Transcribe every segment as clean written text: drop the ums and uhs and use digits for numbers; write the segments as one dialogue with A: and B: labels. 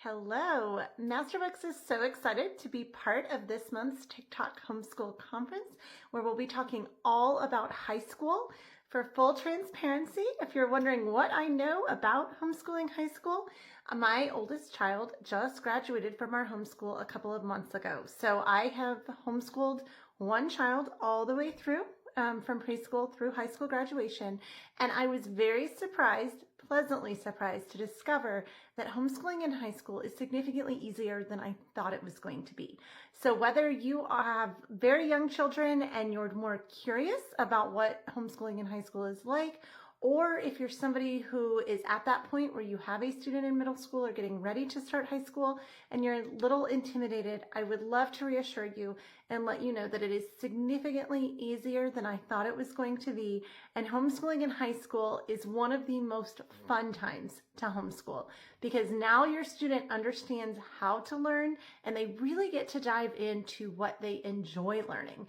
A: Hello, MasterBooks is so excited to be part of this month's TikTok Homeschool Conference, where we'll be talking all about high school. For full transparency, if you're wondering what I know about homeschooling high school, my oldest child just graduated from our homeschool a couple of months ago. So I have homeschooled one child all the way through. From preschool through high school graduation, and I was very surprised, pleasantly surprised, to discover that homeschooling in high school is significantly easier than I thought it was going to be. So whether you have very young children and you're more curious about what homeschooling in high school is like, or if you're somebody who is at that point where you have a student in middle school or getting ready to start high school and you're a little intimidated, I would love to reassure you and let you know that it is significantly easier than I thought it was going to be. And homeschooling in high school is one of the most fun times to homeschool because now your student understands how to learn and they really get to dive into what they enjoy learning.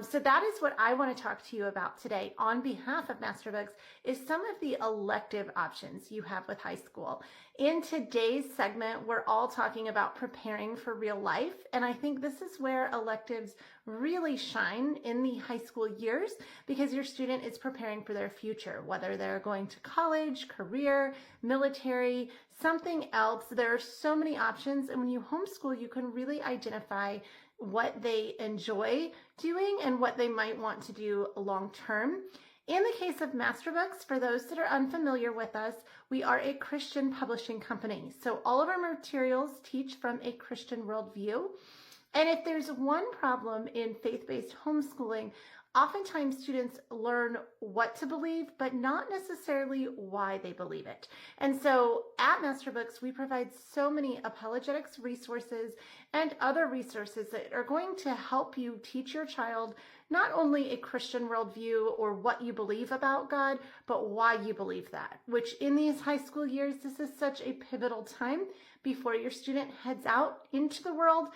A: So that is what I want to talk to you about today on behalf of MasterBooks is some of the elective options you have with high school. In today's segment, we're all talking about preparing for real life, and I think this is where electives really shine in the high school years because your student is preparing for their future, whether they're going to college, career, military, something else. There are so many options, and when you homeschool, you can really identify what they enjoy doing and what they might want to do long term. In the case of MasterBooks, for those that are unfamiliar with us, we are a Christian publishing company. So all of our materials teach from a Christian worldview. And if there's one problem in faith-based homeschooling, oftentimes students learn what to believe, but not necessarily why they believe it. And so at MasterBooks, we provide so many apologetics resources and other resources that are going to help you teach your child not only a Christian worldview or what you believe about God, but why you believe that, which in these high school years, this is such a pivotal time before your student heads out into the world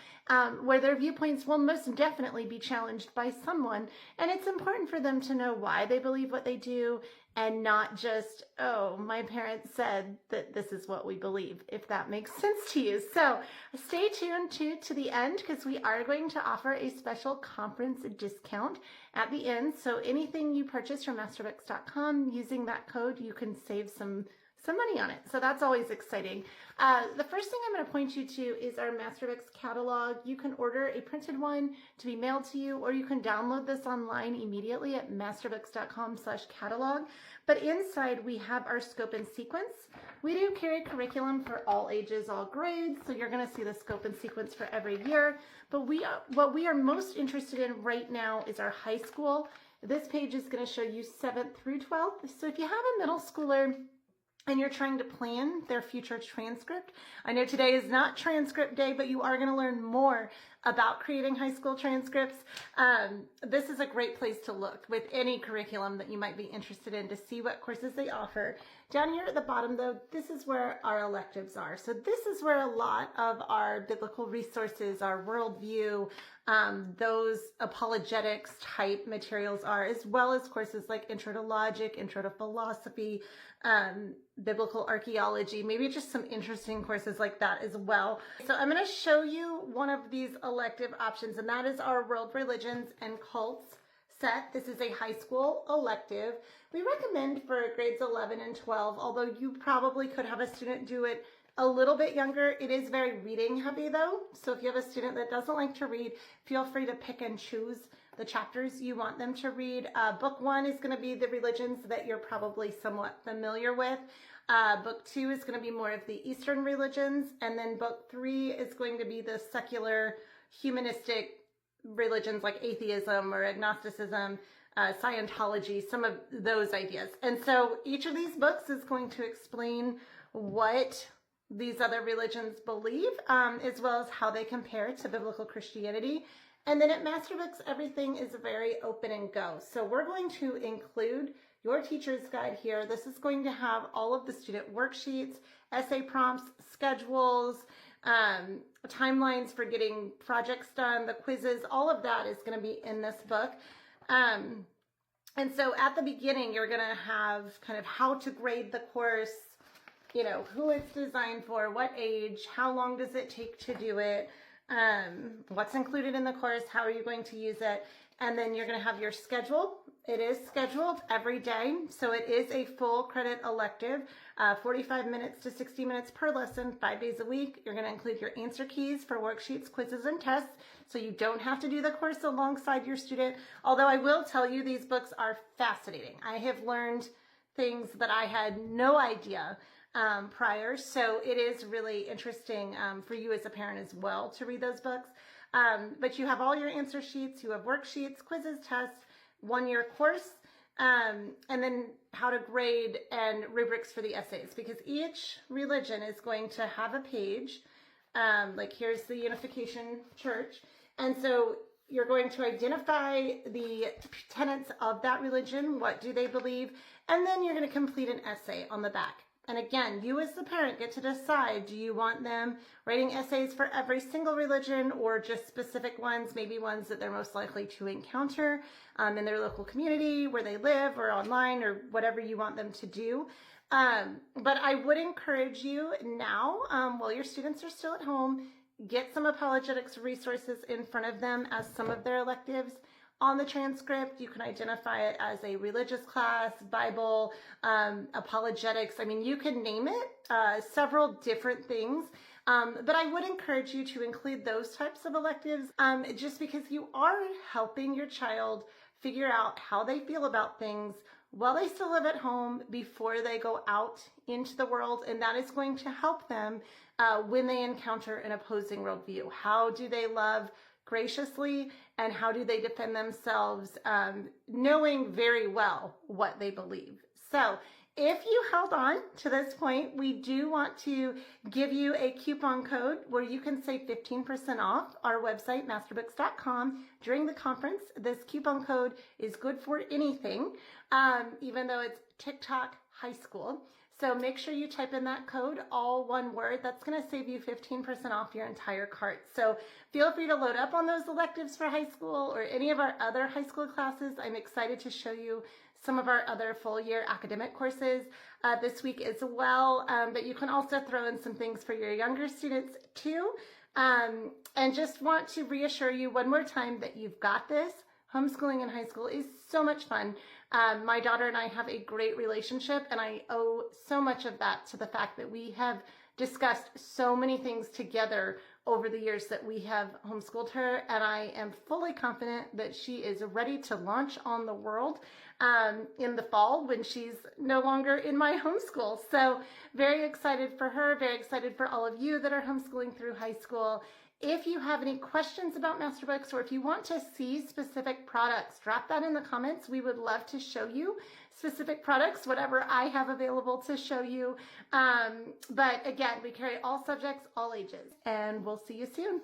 A: where their viewpoints will most definitely be challenged by someone. And it's important for them to know why they believe what they do and not just, oh, my parents said that this is what we believe, if that makes sense to you. So stay tuned to the end because we are going to offer a special conference discount at the end. So anything you purchase from masterbooks.com using that code, you can save some money on it. So that's always exciting. The first thing I'm going to point you to is our MasterBooks catalog. You can order a printed one to be mailed to you, or you can download this online immediately at masterbooks.com/catalog. But inside we have our scope and sequence. We do carry curriculum for all ages, all grades. So you're going to see the scope and sequence for every year. But what we are most interested in right now is our high school. This page is going to show you 7th through 12th. So if you have a middle schooler and you're trying to plan their future transcript. I know today is not transcript day, but you are going to learn more about creating high school transcripts. This is a great place to look with any curriculum that you might be interested in to see what courses they offer. Down here at the bottom, though, this is where our electives are. So this is where a lot of our biblical resources, our worldview, those apologetics type materials are, as well as courses like Intro to Logic, Intro to Philosophy, biblical archaeology, maybe just some interesting courses like that as well. So I'm going to show you one of these elective options, and that is our World Religions and Cults set. This is a high school elective. We recommend for grades 11 and 12, although you probably could have a student do it a little bit younger. It is very reading heavy though. So if you have a student that doesn't like to read, feel free to pick and choose the chapters you want them to read. Book 1 is going to be the religions that you're probably somewhat familiar with. Book 2 is going to be more of the Eastern religions. And then book 3 is going to be the secular humanistic religions like atheism or agnosticism, Scientology, some of those ideas. And so each of these books is going to explain what these other religions believe, as well as how they compare to biblical Christianity. And then at MasterBooks, everything is very open and go. So we're going to include your teacher's guide here. This is going to have all of the student worksheets, essay prompts, schedules, timelines for getting projects done, the quizzes, all of that is going to be in this book. And so at the beginning, you're going to have kind of how to grade the course, who it's designed for, what age, how long does it take to do it, what's included in the course, how are you going to use it, and then you're going to have your schedule. It is scheduled every day, so it is a full credit elective, 45 minutes to 60 minutes per lesson, 5 days a week. You're going to include your answer keys for worksheets, quizzes, and tests, so you don't have to do the course alongside your student. Although I will tell you, these books are fascinating. I have learned things that I had no idea prior, so it is really interesting for you as a parent as well to read those books. But you have all your answer sheets, you have worksheets, quizzes, tests, 1-year course, and then how to grade and rubrics for the essays, because each religion is going to have a page, like here's the Unification Church, and so you're going to identify the tenets of that religion, what do they believe, and then you're going to complete an essay on the back. And again, you as the parent get to decide, do you want them writing essays for every single religion or just specific ones, maybe ones that they're most likely to encounter in their local community where they live or online or whatever you want them to do. But I would encourage you now, while your students are still at home, get some apologetics resources in front of them as some of their electives. On the transcript, you can identify it as a religious class, Bible, apologetics. I mean, you can name it, several different things. But I would encourage you to include those types of electives just because you are helping your child figure out how they feel about things while they still live at home before they go out into the world. And that is going to help them when they encounter an opposing worldview. How do they love graciously, and how do they defend themselves, knowing very well what they believe. So if you held on to this point, we do want to give you a coupon code where you can save 15% off our website, masterbooks.com, during the conference. This coupon code is good for anything, even though it's TikTok High School. So make sure you type in that code, all one word. That's going to save you 15% off your entire cart. So feel free to load up on those electives for high school or any of our other high school classes. I'm excited to show you some of our other full year academic courses this week as well. But you can also throw in some things for your younger students too. And just want to reassure you one more time that you've got this. Homeschooling in high school is so much fun. My daughter and I have a great relationship, and I owe so much of that to the fact that we have discussed so many things together over the years that we have homeschooled her, and I am fully confident that she is ready to launch on the world in the fall when she's no longer in my homeschool. So very excited for her, very excited for all of you that are homeschooling through high school. If you have any questions about MasterBooks, or if you want to see specific products, drop that in the comments. We would love to show you specific products, whatever I have available to show you. But again, we carry all subjects, all ages, and we'll see you soon.